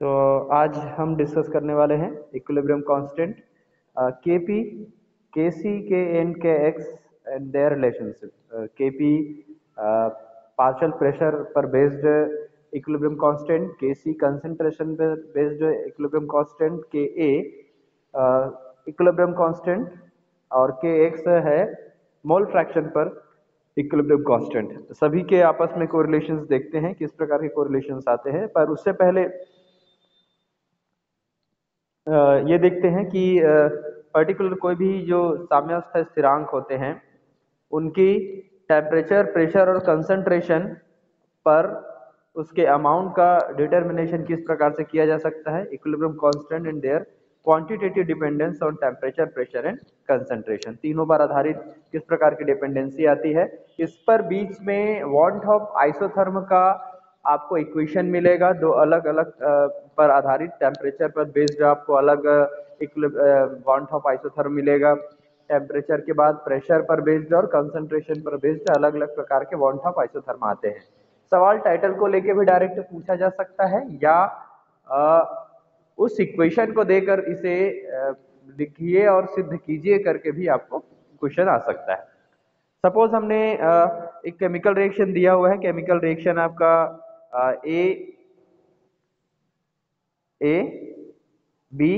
तो आज हम डिस्कस करने वाले हैं इक्विलिब्रियम कांस्टेंट के पी, के सी, के एन, के एक्स एंड देयर रिलेशनशिप। के पी पार्शियल प्रेशर पर बेस्ड इक्विलिब्रियम कांस्टेंट, के सी कंसंट्रेशन पर बेस्ड इक्विलिब्रियम कांस्टेंट, के ए इक्विलिब्रियम कांस्टेंट और के एक्स है मोल फ्रैक्शन पर इक्विलिब्रियम कांस्टेंट। सभी के आपस में कोरिलेशंस देखते हैं, किस प्रकार के कोरिलेशंस आते हैं। पर उससे पहले ये देखते हैं कि पर्टिकुलर कोई भी जो साम्यावस्था स्थिरांक होते हैं उनकी टेम्परेचर, प्रेशर और कंसंट्रेशन पर उसके अमाउंट का डिटर्मिनेशन किस प्रकार से किया जा सकता है। Equilibrium constant and their quantitative dependence on temperature, pressure and concentration, तीनों पर आधारित किस प्रकार की डिपेंडेंसी आती है। इस पर बीच में वांट ऑफ आइसोथर्म का आपको इक्वेशन मिलेगा, दो अलग अलग पर आधारित टेम्परेचर पर बेस्ड आपको अलग वांट ऑफ आइसोथर्म मिलेगा। टेम्परेचर के बाद प्रेशर पर बेस्ड और कंसंट्रेशन पर बेस्ड अलग अलग प्रकार के वांट ऑफ आइसोथर्म आते हैं। सवाल टाइटल को लेके भी डायरेक्ट पूछा जा सकता है या उस इक्वेशन को देकर इसे लिखिए और सिद्ध कीजिए करके भी आपको क्वेश्चन आ सकता है। सपोज हमने एक केमिकल रिएक्शन दिया हुआ है। केमिकल रिएक्शन आपका ए बी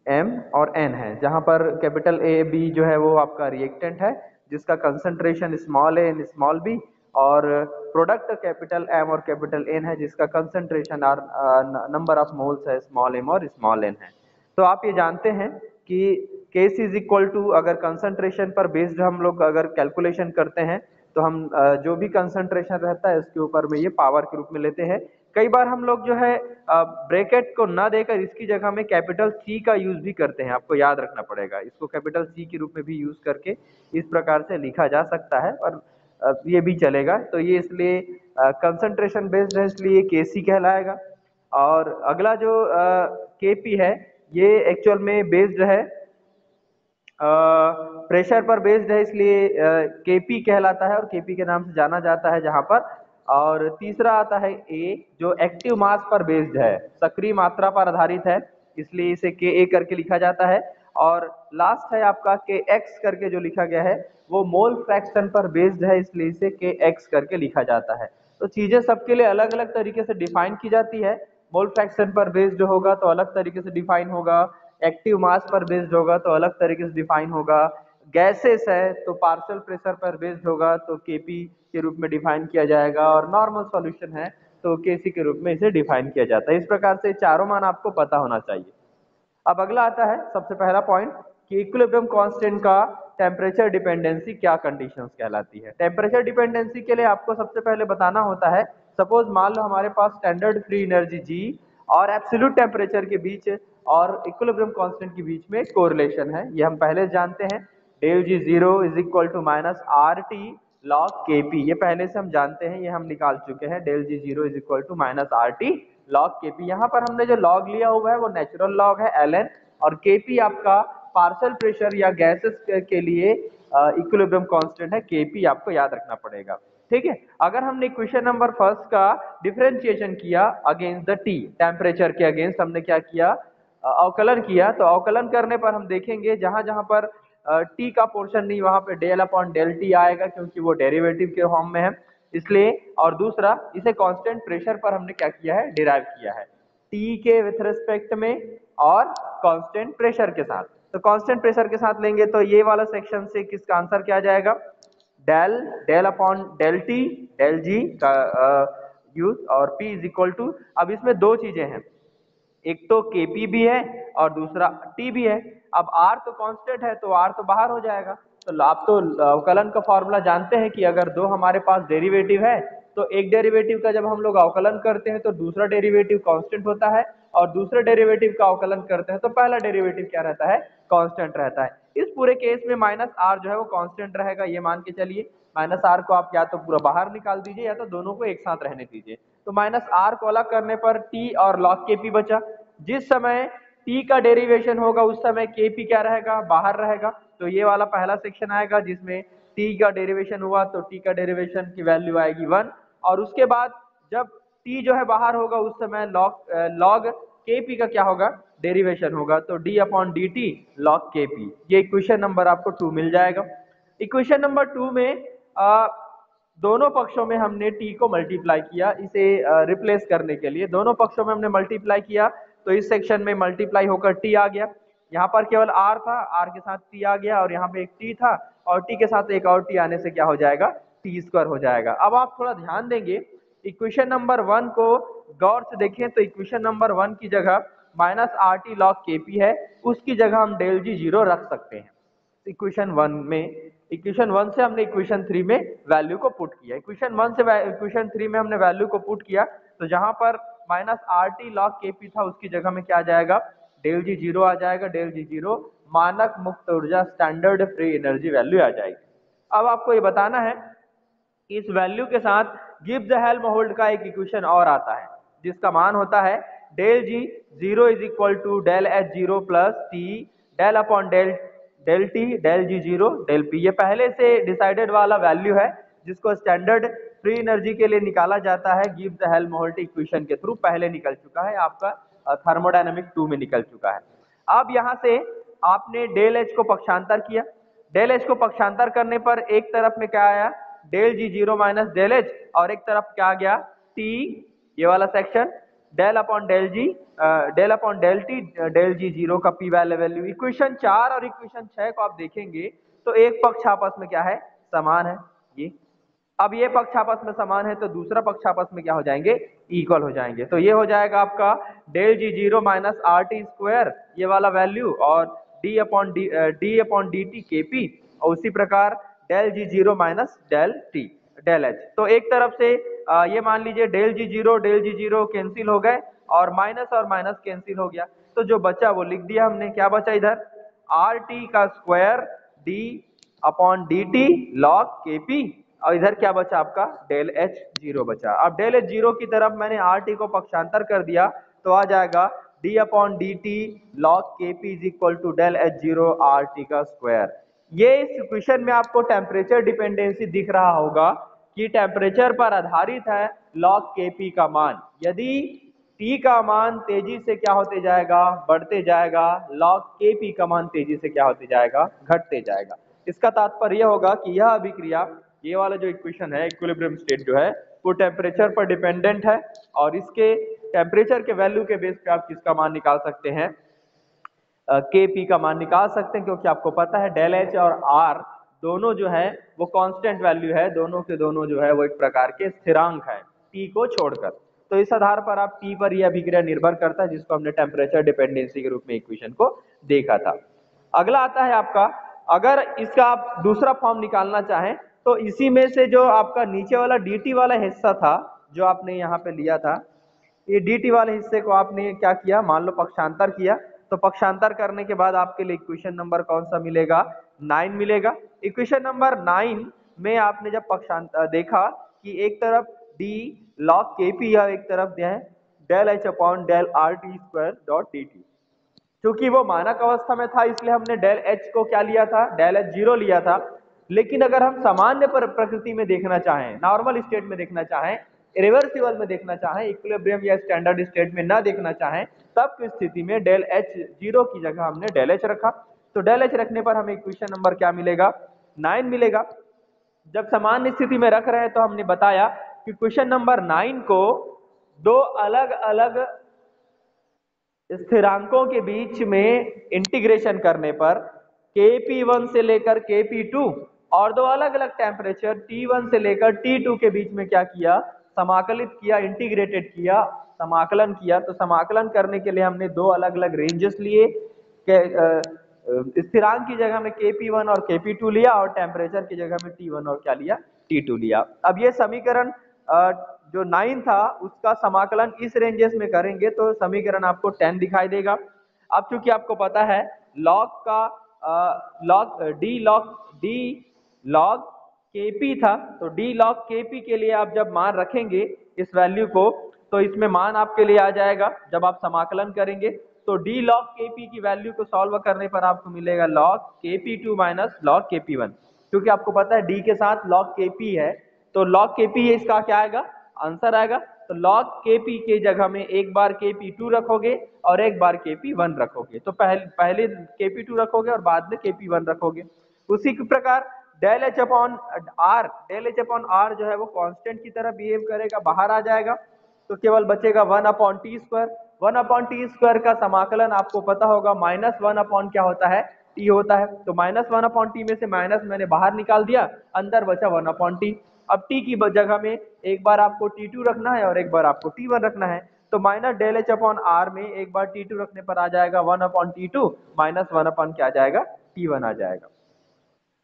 एम और एन है, जहां पर कैपिटल ए बी जो है वो आपका रिएक्टेंट है जिसका concentration small A and small B, और प्रोडक्ट कैपिटल एम और कैपिटल एन है जिसका कंसंट्रेशन और नंबर ऑफ मोल्स है स्मॉल एम और स्मॉल एन है। तो आप ये जानते हैं कि केस इज इक्वल टू, अगर कंसंट्रेशन पर बेस्ड हम लोग अगर कैलकुलेशन करते हैं तो हम जो भी कंसंट्रेशन रहता है उसके ऊपर में ये पावर के रूप में लेते हैं। कई बार हम लोग जो है ब्रैकेट को ना देकर इसकी जगह में कैपिटल सी का यूज भी करते हैं, आपको याद रखना पड़ेगा। इसको कैपिटल सी के रूप में भी यूज करके इस प्रकार से लिखा जा सकता है और ये भी चलेगा। तो ये इसलिए कंसंट्रेशन बेस्ड है इसलिए के सी कहलाएगा। और अगला जो के पी है ये एक्चुअल में बेस्ड है प्रेशर पर बेस्ड है, इसलिए केपी कहलाता है और केपी के नाम से जाना जाता है जहां पर। और तीसरा आता है ए जो एक्टिव मास पर बेस्ड है, सक्रिय मात्रा पर आधारित है, इसलिए इसे के ए करके लिखा जाता है। और लास्ट है आपका के एक्स करके जो लिखा गया है वो मोल फ्रैक्शन पर बेस्ड है, इसलिए इसे के एक्स करके लिखा जाता है। तो चीजें सबके लिए अलग अलग तरीके से डिफाइन की जाती है। मोल फ्रैक्शन पर बेस्ड होगा तो अलग तरीके से डिफाइन होगा, एक्टिव मास पर बेस्ड होगा तो अलग तरीके से डिफाइन होगा, गैसेस है तो पार्शियल प्रेशर पर बेस्ड होगा तो केपी के रूप में डिफाइन किया जाएगा, और नॉर्मल सॉल्यूशन है तो केसी के रूप में इसे डिफाइन किया जाता है। इस प्रकार से चारों मान आपको पता होना चाहिए। अब अगला आता है सबसे पहला पॉइंट कि इक्विलिब्रियम कांस्टेंट का टेम्परेचर डिपेंडेंसी क्या कंडीशंस कहलाती है। टेम्परेचर डिपेंडेंसी के लिए आपको सबसे पहले बताना होता है, सपोज मान लो हमारे पास स्टैंडर्ड फ्री एनर्जी जी और एब्सोल्यूट टेम्परेचर के बीच और इक्विलिब्रियम कांस्टेंट के बीच में कोरिलेशन है, ये हम पहले जानते हैं। Del G zero is equal to minus R T log K P, ये पहले से हम जानते हैं, ये हम निकाल चुके हैं। Del G zero is equal to minus R T log K P. यहाँ पर हमने जो लॉग लिया हुआ है वो नेचुरल लॉग है एल एन, और के पी आपका पार्शियल प्रेशर या गैसेस के लिए इक्विलिब्रियम कांस्टेंट है। के पी आपको याद रखना पड़ेगा, ठीक है। अगर हमने क्वेश्चन नंबर फर्स्ट का डिफरेंशिएशन किया अगेंस्ट द टी, टेम्परेचर के अगेंस्ट हमने क्या किया, अवकलन किया, तो अवकलन करने पर हम देखेंगे जहां जहां पर टी का पोर्शन नहीं वहां पे डेल अपॉन डेल टी आएगा क्योंकि वो डेरिवेटिव के फॉर्म में है, इसलिए। और दूसरा, इसे कांस्टेंट प्रेशर पर हमने क्या किया है, डिराइव किया है, टी के विथ रिस्पेक्ट में और कांस्टेंट प्रेशर के साथ। तो कांस्टेंट प्रेशर के साथ लेंगे तो ये वाला सेक्शन से किसका आंसर क्या जाएगा, del del upon del T del G का यूज, और P इज इक्वल टू, अब इसमें दो चीजें हैं, एक तो Kp भी है और दूसरा T भी है। अब R तो कांस्टेंट है तो R तो बाहर हो जाएगा। तो आप तो अवकलन का फॉर्मूला जानते हैं कि अगर दो हमारे पास डेरिवेटिव है तो एक डेरिवेटिव का जब हम लोग अवकलन करते हैं तो दूसरा डेरिवेटिव कांस्टेंट होता है, और दूसरे डेरिवेटिव का अवकलन करते हैं तो पहला डेरिवेटिव क्या रहता है, कांस्टेंट रहता है। इस पूरे केस में माइनस आर जो है वो कांस्टेंट रहेगा, ये मान के चलिए। माइनस आर को आप या तो पूरा बाहर निकाल दीजिए या तो दोनों को एक साथ रहने दीजिए। तो माइनस आर को अलग करने पर टी और लॉग के पी बचा। जिस समय टी का डेरिवेशन होगा उस समय के पी क्या रहेगा, बाहर रहेगा। तो ये वाला पहला सेक्शन आएगा जिसमें टी का डेरिवेशन हुआ तो टी का डेरिवेशन की वैल्यू आएगी 1, और उसके बाद जब टी जो है बाहर होगा उस समय लॉग Kp का क्या होगा, डेरिवेशन होगा, तो d upon D t log Kp। ये इक्वेशन नंबर आपको 2 मिल जाएगा। इक्वेशन नंबर 2 में दोनों पक्षों में हमने t को मल्टीप्लाई किया, इसे रिप्लेस करने के लिए दोनों पक्षों में हमने मल्टीप्लाई किया, तो इस सेक्शन में मल्टीप्लाई होकर t आ गया। यहाँ पर केवल r था, r के साथ t आ गया, और यहाँ पे एक t था और t के साथ एक और t आने से क्या हो जाएगा, t स्क्वायर हो जाएगा। अब आप थोड़ा ध्यान देंगे, इक्वेशन नंबर 1 को गौर से देखें तो इक्वेशन नंबर 1 की जगह minus R T log Kp है, उसकी जगह हम डेल जी जीरो रख सकते हैं इक्वेशन 1 में। इक्वेशन 1 से हमने इक्वेशन 3 में वैल्यू को पुट किया, इक्वेशन 1 से इक्वेशन 3 में हमने वैल्यू को पुट किया, तो जहां पर minus R T log Kp था उसकी जगह में क्या आ जाएगा, डेल जी जीरो आ जाएगा। डेल जी जीरो मानक मुक्त ऊर्जा स्टैंडर्ड फ्री एनर्जी वैल्यू आ जाएगी। अब आपको ये बताना है, इस वैल्यू के साथ गिब्स हेल्महोल्ट्ज का एक इक्वेशन और आता है जिसका मान होता है del G zero is equal to del H zero plus T del upon del T del G zero del P. ये पहले से डिसाइडेड वाला वैल्यू है जिसको स्टैंडर्ड फ्री एनर्जी के लिए निकाला जाता है गिब्स हेल्महोल्ट्ज इक्वेशन के थ्रू, पहले निकल चुका है आपका थर्मोडायनेमिक 2 में निकल चुका है। अब यहाँ से आपने डेल एच को पक्षांतर किया, डेल एच को पक्षांतर करने पर एक तरफ में क्या आया, del G zero minus del H, और एक तरफ क्या आ गया, टी, ये वाला section del upon del G del upon del T del G zero का पी वैल्यू। इक्वेशन 4 और इक्वेशन 6 को आप देखेंगे तो एक पक्ष आपस में क्या है, समान है। ये अब ये पक्ष आपस में समान है तो दूसरा पक्ष आपस में क्या हो जाएंगे, इक्वल हो जाएंगे। तो ये हो जाएगा आपका del G zero minus R T square ये वाला वैल्यू, और डी अपॉन डी टी के पी, और उसी प्रकार del G zero minus del T del H. तो एक तरफ से ये मान लीजिए डेल जी जीरो कैंसिल हो गए और माइनस कैंसिल हो गया, तो जो बचा वो लिख दिया हमने। क्या बचा इधर, आर टी का square D upon D t log K P, और इधर क्या बचा आपका, डेल एच जीरो बचा। अब डेल एच जीरो की तरफ मैंने आर टी को पक्षांतर कर दिया तो आ जाएगा d upon D t log K P is equal to del H zero R T का स्क्वायर। ये इस इक्वेशन में आपको टेम्परेचर डिपेंडेंसी दिख रहा होगा कि टेम्परेचर पर आधारित है लॉग के पी का मान। यदि T का मान तेजी से क्या होते जाएगा, बढ़ते जाएगा, लॉग के पी का मान तेजी से क्या होते जाएगा, घटते जाएगा। इसका तात्पर्य होगा कि यह अभिक्रिया, ये वाला जो इक्वेशन है, इक्विलिब्रियम स्टेट जो है, वो टेम्परेचर पर डिपेंडेंट है, और इसके टेम्परेचर के वैल्यू के बेस पे आप किसका मान निकाल सकते हैं, के पी का मान निकाल सकते हैं, क्योंकि आपको पता है डेल एच और आर दोनों जो है वो कांस्टेंट वैल्यू है, दोनों के दोनों जो है वो एक प्रकार के स्थिरांक है टी को छोड़कर। तो इस आधार पर आप टी पर यह अभिक्रिया निर्भर करता है, जिसको हमने टेम्परेचर डिपेंडेंसी के रूप में इक्वेशन को देखा था। अगला आता है आपका, अगर इसका आप दूसरा फॉर्म निकालना चाहें तो इसी में से जो आपका नीचे वाला dt वाला हिस्सा था जो आपने यहाँ पे लिया था, ये dt वाले हिस्से को आपने क्या किया, मान लो पक्षांतर किया, तो पक्षांतर करने के बाद आपके लिए इक्वेशन नंबर कौन सा मिलेगा, 9 मिलेगा। इक्वेशन नंबर 9 में आपने जब पक्षांतर देखा कि एक तरफ d log kp या एक तरफ है del H upon del R T square dot D T. क्योंकि वो मानक अवस्था में था इसलिए हमने डेल एच को क्या लिया था, डेल एच जीरो लिया था। लेकिन अगर हम सामान्य प्रकृति में देखना चाहें, नॉर्मल स्टेट में देखना चाहें, रिवर्सिबल में देखना चाहें, इक्विलिब्रियम या स्टैंडर्ड स्टेट में ना देखना चाहें, तब की स्थिति में डेल एच जीरो की जगह हमने डेल एच रखा। तो डेल एच रखने पर हमें इक्वेशन नंबर क्या मिलेगा, 9 मिलेगा। जब सामान्य स्थिति में रख रहे हैं तो हमने बताया कि क्वेश्चन नंबर 9 को दो अलग अलग स्थिरांकों के बीच में इंटीग्रेशन करने पर Kp1 से लेकर Kp2 और दो अलग अलग टेम्परेचर T1 से लेकर T2 के बीच में क्या किया, समाकलित किया, इंटीग्रेटेड किया, समाकलन किया। तो समाकलन करने के लिए हमने दो अलग अलग रेंजेस लिए, स्थिरांक की जगह में Kp1 और Kp2 लिया और टेम्परेचर की जगह में T1 और क्या लिया, T2 लिया। अब ये समीकरण जो 9 था उसका समाकलन इस रेंजेस में करेंगे तो समीकरण आपको 10 दिखाई देगा। अब चूंकि आपको पता है लॉग का डी लॉग Kp था, तो डी लॉग Kp के लिए आप जब मान रखेंगे इस वैल्यू को तो इसमें मान आपके लिए आ जाएगा, जब आप समाकलन करेंगे तो डी लॉग Kp की वैल्यू को सॉल्व करने पर आपको मिलेगा log Kp2 minus log Kp1। क्योंकि आपको पता है d के साथ लॉग Kp है तो लॉग Kp इसका क्या आएगा, आंसर आएगा। तो log Kp के जगह में एक बार Kp2 रखोगे और एक बार Kp1 रखोगे। तो पहले Kp2 रखोगे और बाद में Kp1 रखोगे। उसी के प्रकार डेल एच अपॉन आर जो है वो कांस्टेंट की तरह बिहेव करेगा, बाहर आ जाएगा, तो केवल बचेगा 1/t²। 1/t² का समाकलन आपको पता होगा -1 क्या होता है, t होता है। तो -1/t में से माइनस मैंने बाहर निकाल दिया, अंदर बचा 1/t। अब t की जगह में एक बार आपको t2 रखना है और एक बार आपको t1 रखना है। तो minus del H upon R में एक बार t2 रखने पर आ जाएगा 1/t2 माइनस 1 क्या आ जाएगा, t1 आ जाएगा।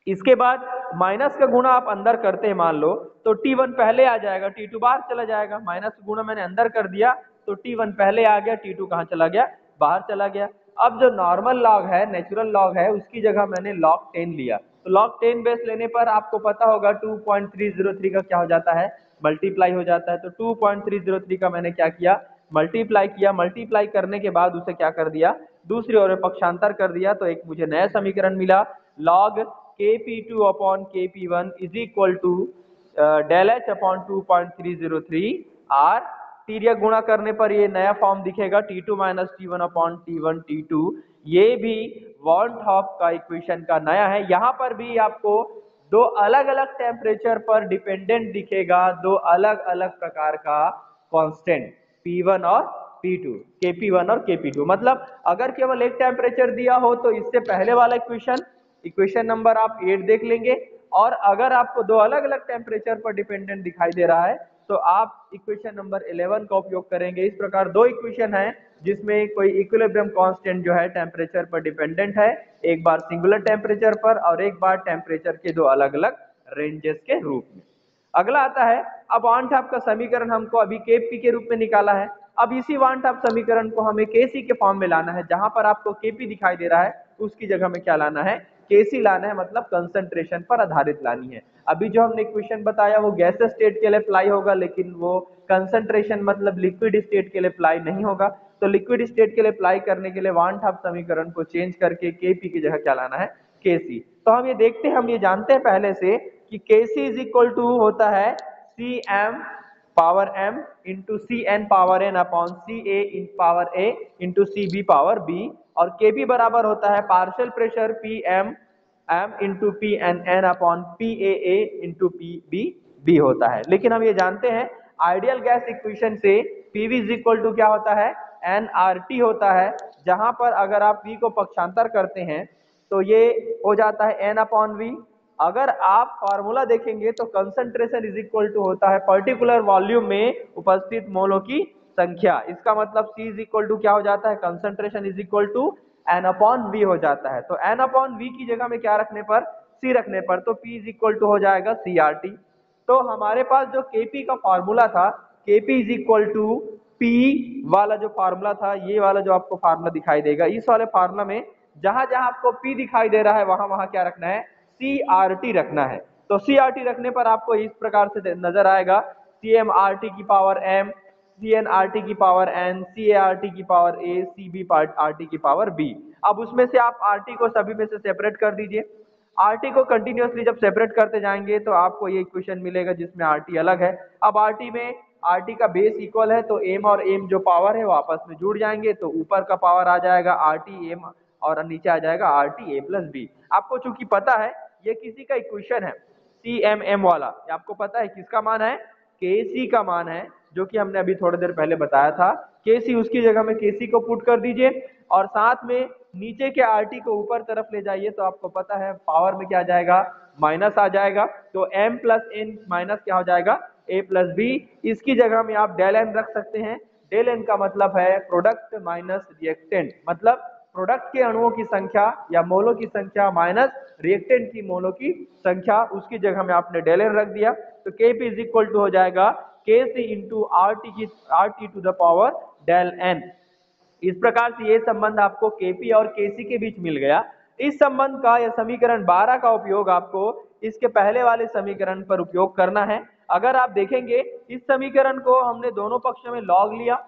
इसके बाद माइनस का गुणा आप अंदर करते हैं मान लो, तो t1 पहले आ जाएगा, t2 बाहर चला जाएगा। माइनस का गुणा मैंने अंदर कर दिया तो t1 पहले आ गया, t2 कहाँ चला गया, बाहर चला गया। अब जो नॉर्मल लॉग है, नेचुरल लॉग है, उसकी जगह मैंने log 10 लिया। तो log 10 बेस लेने पर आपको पता होगा 2.303 का क्या हो जाता है, मल्टीप्लाई हो जाता है। तो 2.303 का मैंने क्या किया, मल्टीप्लाई किया। मल्टीप्लाई करने के बाद उसे क्या कर दिया, दूसरी ओर में पक्षांतर कर दिया, तो एक मुझे नया समीकरण मिला, log Kp2 upon Kp1 is equal to del H upon 2.303 R. तिर्यक गुणा करने पर ये नया फॉर्म दिखेगा, T2 minus T1 upon T1 T2। ये भी वॉन हॉफ का इक्वेशन का नया है। यहाँ पर भी आपको दो अलग अलग टेम्परेचर पर डिपेंडेंट दिखेगा, दो अलग अलग प्रकार का कांस्टेंट P1 और P2, Kp1 और Kp2। मतलब अगर केवल एक टेम्परेचर दिया हो तो इससे पहले वाला इक्वेशन नंबर आप 8 देख लेंगे, और अगर आपको दो अलग अलग टेम्परेचर पर डिपेंडेंट दिखाई दे रहा है तो आप इक्वेशन नंबर 11 का उपयोग करेंगे। इस प्रकार दो इक्वेशन है जिसमें कोई इक्विलिब्रियम कांस्टेंट जो है टेम्परेचर पर डिपेंडेंट है, एक बार सिंगुलर टेम्परेचर पर और एक बार टेम्परेचर के दो अलग अलग रेंजेस के रूप में। अगला आता है, अब वन टॉप का समीकरण हमको अभी Kp के रूप में निकाला है। अब इसी वन टॉप समीकरण को हमें Kc के फॉर्म में लाना है। जहां पर आपको Kp दिखाई दे रहा है उसकी जगह में क्या लाना है, Kc लाना है, मतलब कंसंट्रेशन पर आधारित लानी है। अभी जो हमने इक्वेशन बताया वो गैसेस स्टेट के लिए अप्लाई होगा, लेकिन वो कंसंट्रेशन मतलब लिक्विड स्टेट के लिए अप्लाई नहीं होगा। तो लिक्विड स्टेट के लिए अप्लाई करने के लिए वन टॉप समीकरण को चेंज करके Kp की जगह क्या लाना है, Kc। तो हम ये देखते हैं, हम ये जानते हैं पहले से कि Kc इज इक्वल टू होता है Cm power m into Cn power n upon Ca in power a into Cb power b, और Kp बराबर होता है partial pressure Pm m into Pnn upon Paa into Pb होता है। लेकिन हम ये जानते हैं आइडियल गैस इक्वेशन से Pv इज इक्वल टू क्या होता है, nRT होता है, जहां पर अगर आप V को पक्षांतर करते हैं तो ये हो जाता है n अपॉन वी। अगर आप फॉर्मूला देखेंगे तो कंसंट्रेशन इज इक्वल टू होता है पर्टिकुलर वॉल्यूम में उपस्थित मोलों की संख्या। इसका मतलब C इज इक्वल टू क्या हो जाता है, concentration is equal to n upon V हो जाता है। तो n अपॉन वी की जगह में क्या रखने पर, C रखने पर, तो P इज इक्वल टू हो जाएगा CRT। तो हमारे पास जो Kp का फॉर्मूला था, Kp is equal to P वाला जो फार्मूला था, ये वाला जो आपको फार्मूला दिखाई देगा, इस वाले फार्मूला में जहां जहां आपको P दिखाई दे रहा है वहां वहां क्या रखना है, CRT रखना है। तो CRT रखने पर आपको इस प्रकार से नजर आएगा, CMRT की पावर M, CNRT की पावर N, CART की पावर A, CBRT की पावर B। अब उसमें से आप RT को सभी में से सेपरेट कर दीजिए। RT को कंटिन्यूअसली जब सेपरेट करते जाएंगे तो आपको ये इक्वेशन मिलेगा जिसमें RT अलग है। अब RT में RT का बेस इक्वल है, तो M और M जो पावर है वो आपस में जुड़ जाएंगे, तो ऊपर का पावर आ जाएगा RT M और नीचे आ जाएगा RT A प्लस B। आपको चूंकि पता है ये किसी का इक्वेशन है CMM वाला, ये आपको पता है किसका मान है, Kc का मान है, जो कि हमने अभी थोड़ी देर पहले बताया था। Kc, उसकी जगह में Kc को पुट कर दीजिए और साथ में नीचे के RT को ऊपर तरफ ले जाइए, तो आपको पता है पावर में क्या आ जाएगा, माइनस आ जाएगा। तो M प्लस N माइनस क्या हो जाएगा, A प्लस B। इसकी जगह में आप डेल N रख सकते हैं। डेल N का मतलब है प्रोडक्ट माइनस रिएक्टेंट, मतलब प्रोडक्ट के अणुओं की संख्या या मोलों की संख्या माइनस रिएक्टेंट की मोलों की संख्या, उसकी जगह में आपने डेल N रख दिया। तो Kp इज इक्वल टू हो जाएगा Kc into RT to the power del N। इस प्रकार से ये संबंध आपको Kp और Kc के बीच मिल गया। इस संबंध का या समीकरण 12 का उपयोग आपको इसके पहले वाले समीकरण पर उपयोग करना है। अगर आप देखेंगे इस समीकरण को हमने दोनों पक्षों में लॉग लिया,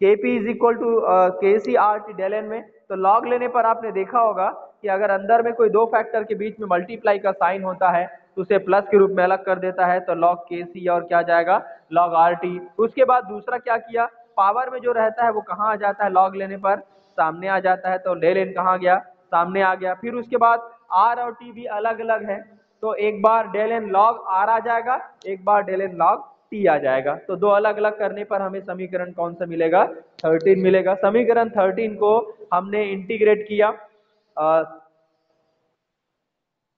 Kp is equal to KcRT del N में, तो लॉग लेने पर आपने देखा होगा कि अगर अंदर में कोई दो फैक्टर के बीच में मल्टीप्लाई का साइन होता है तो उसे प्लस के रूप में अलग कर देता है, तो log KC और क्या जाएगा log RT। उसके बाद दूसरा क्या किया, पावर में जो रहता है वो कहाँ आ जाता है, log लेने पर सामने आ जाता है, तो डेल n कहाँ गया, सामने आ गया। फिर उसके बाद R और T भी अलग अलग है, तो एक बार डेल n log R आ जाएगा, एक बार डेल n log T आ जाएगा। तो दो अलग अलग करने पर हमें समीकरण कौन सा मिलेगा, 13 मिलेगा। समीकरण 13 को हमने इंटीग्रेट किया,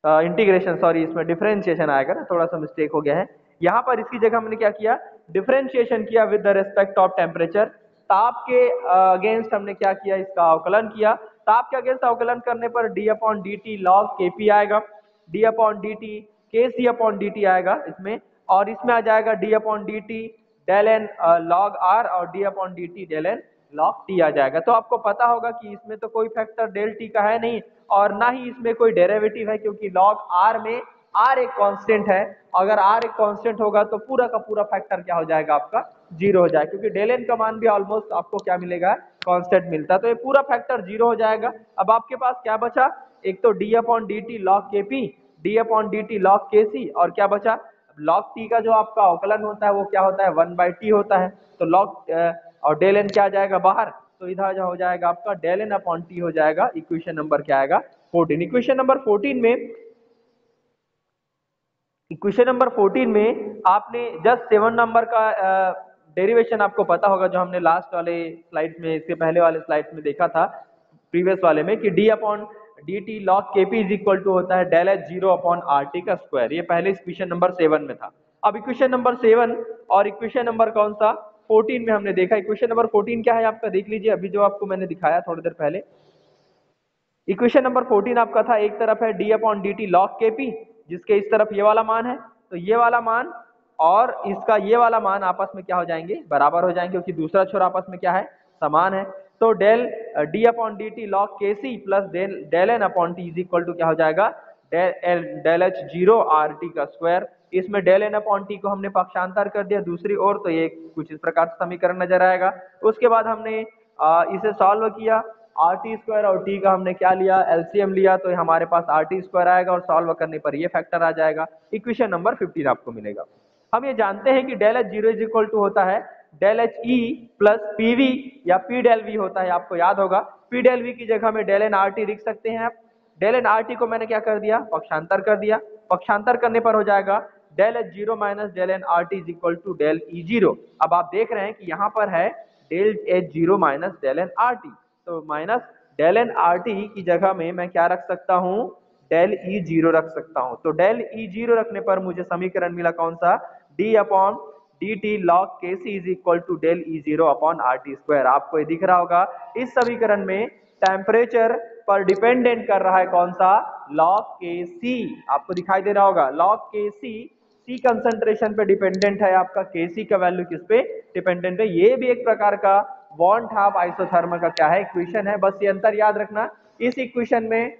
इंटीग्रेशन सॉरी, इसमें डिफरेंशिएशन आएगा ना, थोड़ा सा मिस्टेक हो गया है। यहाँ पर इसकी जगह हमने क्या किया, डिफरेंशिएशन किया with the respect of temperature. ताप के अगेंस्ट हमने क्या किया, इसका अवकलन किया। ताप के अगेंस्ट अवकलन करने पर d upon D t log Kp आएगा, d upon D t Kc upon D t आएगा इसमें, और इसमें आ जाएगा d upon D t del n log R और d upon D t del n log T आ जाएगा। तो आपको पता होगा कि इसमें तो कोई फैक्टर डेल T का है नहीं, और ना ही इसमें कोई डेरिवेटिव है, क्योंकि log R में R एक कांस्टेंट है। अगर R एक कांस्टेंट होगा तो पूरा का पूरा फैक्टर क्या हो जाएगा, आपका जीरो हो जाएगा, क्योंकि डेल n का मान भी ऑलमोस्ट आपको क्या मिलेगा, कांस्टेंट मिलता है, तो ये पूरा फैक्टर जीरो हो जाएगा। अब आपके पास क्या बचा, एक तो d upon D t log Kp, d upon D t log Kc, और क्या बचा, log T का जो आपका अवकलन होता है वो क्या होता है, 1/t होता है। तो log और डेल एन क्या आ जाएगा बाहर, तो इधर हो जाएगा आपका डेल एन अपॉन टी हो जाएगा। इक्वेशन नंबर क्या आएगा, 14। इक्वेशन नंबर 14 में, इक्वेशन नंबर 14 में आपने जस्ट 7 नंबर का डेरिवेशन आपको पता होगा, जो हमने लास्ट वाले स्लाइड्स में, इसके पहले वाले स्लाइड्स में देखा था, प्रीवियस वाले में, कि d upon D t log Kp is equal to होता है del H zero upon R T का स्क्वायर। ये पहले इक्वेशन नंबर 7 में था। अब इक्वेशन नंबर 7 और इक्वेशन नंबर कौन सा, 14 में हमने देखा। इक्वेशन नंबर 14 क्या है आपका, देख लीजिए, अभी जो आपको मैंने दिखाया थोड़ी देर पहले। इक्वेशन नंबर 14 आपका था, एक तरफ है d upon D t log Kp, जिसके इस तरफ ये वाला मान है, तो ये वाला मान और इसका ये वाला मान आपस में क्या हो जाएंगे, बराबर हो जाएंगे, क्योंकि दूसरा छोर आपस में क्या है, समान है। तो del d upon D t log Kc plus del n upon t is equal to क्या हो जाएगा, del H zero R T का स्क्वायर। इसमें डेल एन अपॉन टी को हमने पक्षांतर कर दिया दूसरी ओर, तो ये कुछ इस प्रकार से समीकरण नजर आएगा। उसके बाद हमने इसे सॉल्व किया, आर टी स्क्वायर और टी का हमने क्या लिया, एलसीएम लिया, तो हमारे पास आर टी स्क्वायर आएगा, और सॉल्व करने पर ये फैक्टर आ जाएगा। इक्वेशन नंबर 15 आपको मिलेगा। हम ये जानते हैं कि del H zero is equal to होता है del h e plus PV या पी डेल वी होता है, आपको याद होगा। पी डेल वी की जगह में डेल एन आर टी लिख सकते हैं आप। डेल एन आर टी को मैंने क्या कर दिया, पक्षांतर कर दिया। पक्षांतर करने पर हो जाएगा del H zero minus del n R T is equal to del E zero. अब आप देख रहे हैं कि यहाँ पर है del H zero minus del n R T, तो minus del n R T की जगह में मैं क्या रख सकता हूँ, डेल ई जीरो रख सकता हूँ। तो डेल ई जीरो रखने पर मुझे समीकरण मिला कौन सा, d upon D t log K C is equal to del E zero upon R T square. आपको ये दिख रहा होगा, इस समीकरण में टेम्परेचर पर डिपेंडेंट कर रहा है कौन सा, लॉग के सी। आपको दिखाई दे रहा होगा लॉग के सी, सी कंसंट्रेशन पे डिपेंडेंट है, आपका के सी का वैल्यू किस पे डिपेंडेंट है। ये भी एक प्रकार का वॉन हाफ आइसोथर्मल का क्या है, इक्वेशन है। बस ये अंतर याद रखना, इस इक्वेशन में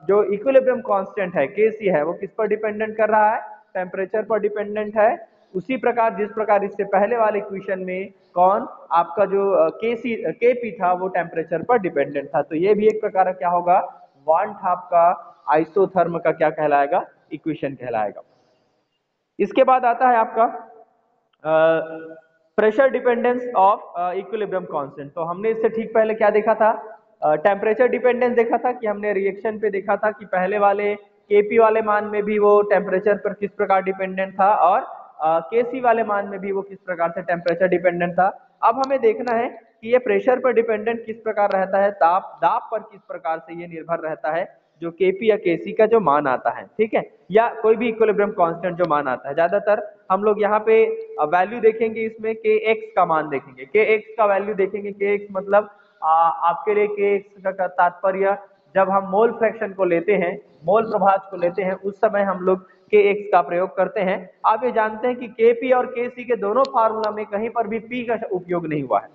जो इक्विलिब्रियम कांस्टेंट है के सी है, वो किस पर डिपेंडेंट कर रहा है, टेम्परेचर पर डिपेंडेंट है। उसी प्रकार जिस प्रकार इससे पहले वाले इक्वेशन में कौन आपका जो केपी था वो टेम्परेचर पर डिपेंडेंट था। तो ये भी एक प्रकार का क्या होगा, वान हाफ का आइसोथर्म का क्या कहलाएगा, इक्वेशन कहलाएगा। इसके बाद आता है आपका pressure dependence of equilibrium constant. तो हमने इससे ठीक पहले क्या देखा था, टेम्परेचर डिपेंडेंस देखा था, कि हमने रिएक्शन पे देखा था कि पहले वाले केपी वाले मान में भी वो टेम्परेचर पर किस प्रकार डिपेंडेंट था, और केसी वाले मान में भी वो किस प्रकार से टेम्परेचर डिपेंडेंट था। अब हमें देखना है कि ये प्रेशर पर डिपेंडेंट किस प्रकार रहता है, दाब पर किस प्रकार से ये निर्भर रहता है, जो केपी या केसी का जो मान आता है, ठीक है, या कोई भी इक्विलिब्रियम कांस्टेंट जो मान आता है। ज्यादातर हम लोग यहाँ पे वैल्यू देखेंगे, इसमें के एक्स का मान देखेंगे, के एक्स का वैल्यू देखेंगे। के एक्स मतलब आपके लिए के एक्स का तात्पर्य, जब हम मोल फ्रैक्शन को लेते हैं, मोल प्रभाज को लेते हैं, उस समय हम लोग के एक्स का प्रयोग करते हैं। आप ये जानते हैं कि केपी और केसी के दोनों फार्मूला में कहीं पर भी पी का उपयोग नहीं हुआ है।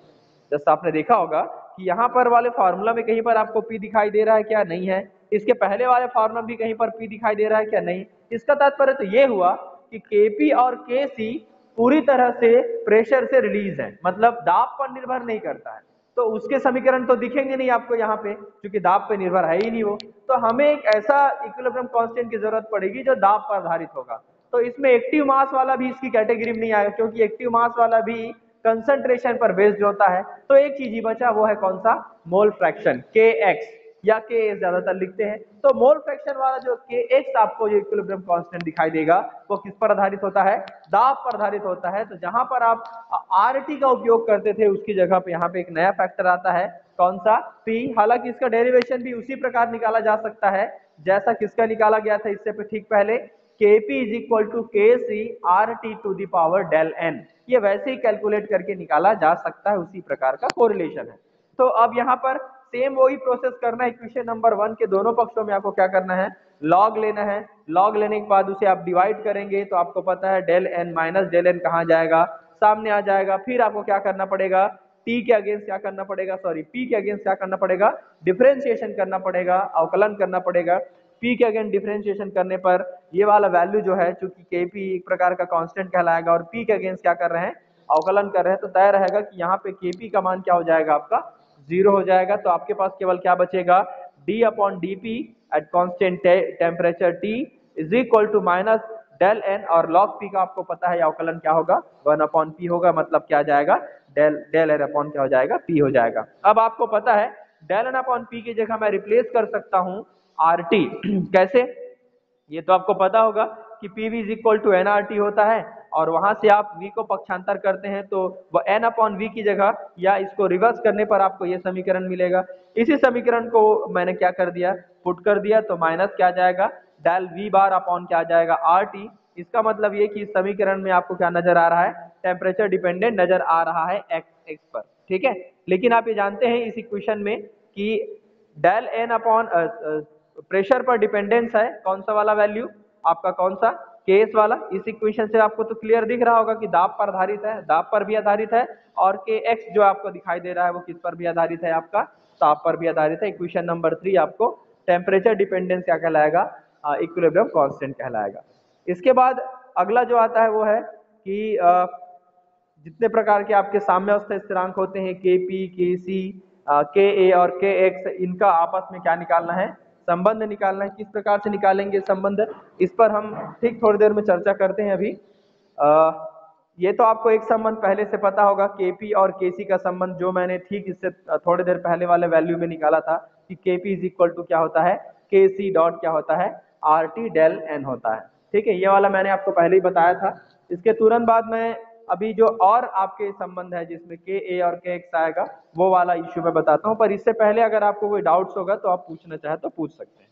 जैसा आपने देखा होगा कि यहाँ पर वाले फार्मूला में कहीं पर आपको पी दिखाई दे रहा है क्या, नहीं है। इसके पहले वाले फार्मूला भी कहीं पर पी दिखाई दे रहा है क्या, नहीं। इसका तात्पर्य तो ये हुआ कि केपी और केसी पूरी तरह से प्रेशर से रिलीज है, मतलब दाब पर निर्भर नहीं करता है। तो उसके समीकरण तो दिखेंगे नहीं आपको यहाँ पे, क्योंकि दाब पे निर्भर है ही नहीं वो। तो हमें एक ऐसा इक्विलिब्रियम कांस्टेंट की जरूरत पड़ेगी जो दाब पर आधारित होगा। तो इसमें एक्टिव मास वाला भी इसकी कैटेगरी में नहीं आएगा, क्योंकि एक्टिव मास वाला भी कंसंट्रेशन पर बेस्ड होता है। तो एक चीज ही बचा, वो है कौन सा, मोल फ्रैक्शन, Kx या Ka ज्यादातर लिखते हैं। तो मोल फ्रैक्शन वाला जो Kx आपको जो इक्विलिब्रियम कांस्टेंट दिखाई देगा वो किस पर आधारित होता है, दाब पर आधारित होता है। तो जहां पर आप RT का उपयोग करते थे उसकी जगह पे यहाँ पे एक नया फैक्टर आता है, कौन सा, P। हालांकि इसका डेरिवेशन भी उसी प्रकार निकाला जा सकता है जैसा किसका निकाला गया था इससे ठीक पहले, Kp is equal to KC RT to the power del n। ये वैसे ही कैलकुलेट करके निकाला जा सकता है, उसी प्रकार का कोरिलेशन है। तो अब यहाँ पर सेम वही प्रोसेस करना है। इक्वेशन नंबर 1 के दोनों पक्षों में आपको क्या करना है, लॉग लेना है। लॉग लेने के बाद उसे आप डिवाइड करेंगे तो आपको पता है del n minus del n कहाँ जाएगा, सामने आ जाएगा। फिर आपको क्या करना पड़ेगा, टी के अगेंस्ट क्या करना पड़ेगा, सॉरी पी के अगेंस्ट क्या करना पड़ेगा, डिफरेंशिएशन करना पड़ेगा, अवकलन करना पड़ेगा। पी के अगेंस्ट डिफरेंशिएशन करने पर ये वाला वैल्यू जो है, चूंकि Kp एक प्रकार का कांस्टेंट कहलाएगा और पी के अगेंस्ट क्या कर रहे हैं, अवकलन कर रहे हैं, तो तय रहेगा कि यहाँ पे Kp का मान क्या हो जाएगा, आपका 0 हो जाएगा। तो आपके पास केवल क्या बचेगा, d upon dp at constant temperature T is equal to minus del n, और log p का आपको पता है अवकलन क्या होगा, 1 अपॉन p होगा। मतलब क्या जाएगा, डेल n अपॉन क्या हो जाएगा, p हो जाएगा। अब आपको पता है डेल n अपॉन p की जगह मैं रिप्लेस कर सकता हूँ RT कैसे, ये तो आपको पता होगा कि PV is equal to nRT होता है, और वहां से आप V को पक्षांतर करते हैं तो वो n अपॉन V की जगह, या इसको रिवर्स करने पर आपको ये समीकरण मिलेगा। इसी समीकरण को मैंने क्या कर दिया, पुट कर दिया, तो माइनस क्या जाएगा, डेल V बार अपॉन क्या जाएगा, RT। इसका मतलब ये कि इस समीकरण में आपको क्या नजर आ रहा है, टेम्परेचर डिपेंडेंट नजर आ रहा है x पर, ठीक है। लेकिन आप ये जानते हैं इस इक्वेशन में कि डेल n अपॉन प्रेशर पर डिपेंडेंस है, कौन सा वाला वैल्यू आपका, कौन सा, केस वाला। इस इक्वेशन से आपको तो क्लियर दिख रहा होगा कि दाब पर आधारित है, दाब पर भी आधारित है, और Kx जो आपको दिखाई दे रहा है वो किस पर भी आधारित है, आपका ताप पर भी आधारित है। इक्वेशन नंबर 3 आपको टेम्परेचर डिपेंडेंस क्या कहलाएगा, इक्विलिब्रियम कांस्टेंट कहलाएगा। इसके बाद अगला जो आता है वो है कि जितने प्रकार के आपके साम्यावस्था स्थिरांक होते हैं, Kp, Kc, Ka और Kx, इनका आपस में क्या निकालना है, संबंध निकालना है। किस प्रकार से निकालेंगे संबंध, इस पर हम ठीक थोड़ी देर में चर्चा करते हैं। अभी ये तो आपको एक संबंध पहले से पता होगा, Kp और Kc का संबंध, जो मैंने ठीक इससे थोड़ी देर पहले वाले वैल्यू में निकाला था कि Kp इज इक्वल टू क्या होता है, Kc डॉट क्या होता है, RT डेल n होता है, ठीक है। ये वाला मैंने आपको पहले ही बताया था। इसके तुरंत बाद मैं अभी जो और आपके संबंध है जिसमें Ka और Kx आएगा, वो वाला इश्यू मैं बताता हूँ। पर इससे पहले अगर आपको कोई डाउट्स होगा तो आप पूछना चाहे तो पूछ सकते हैं।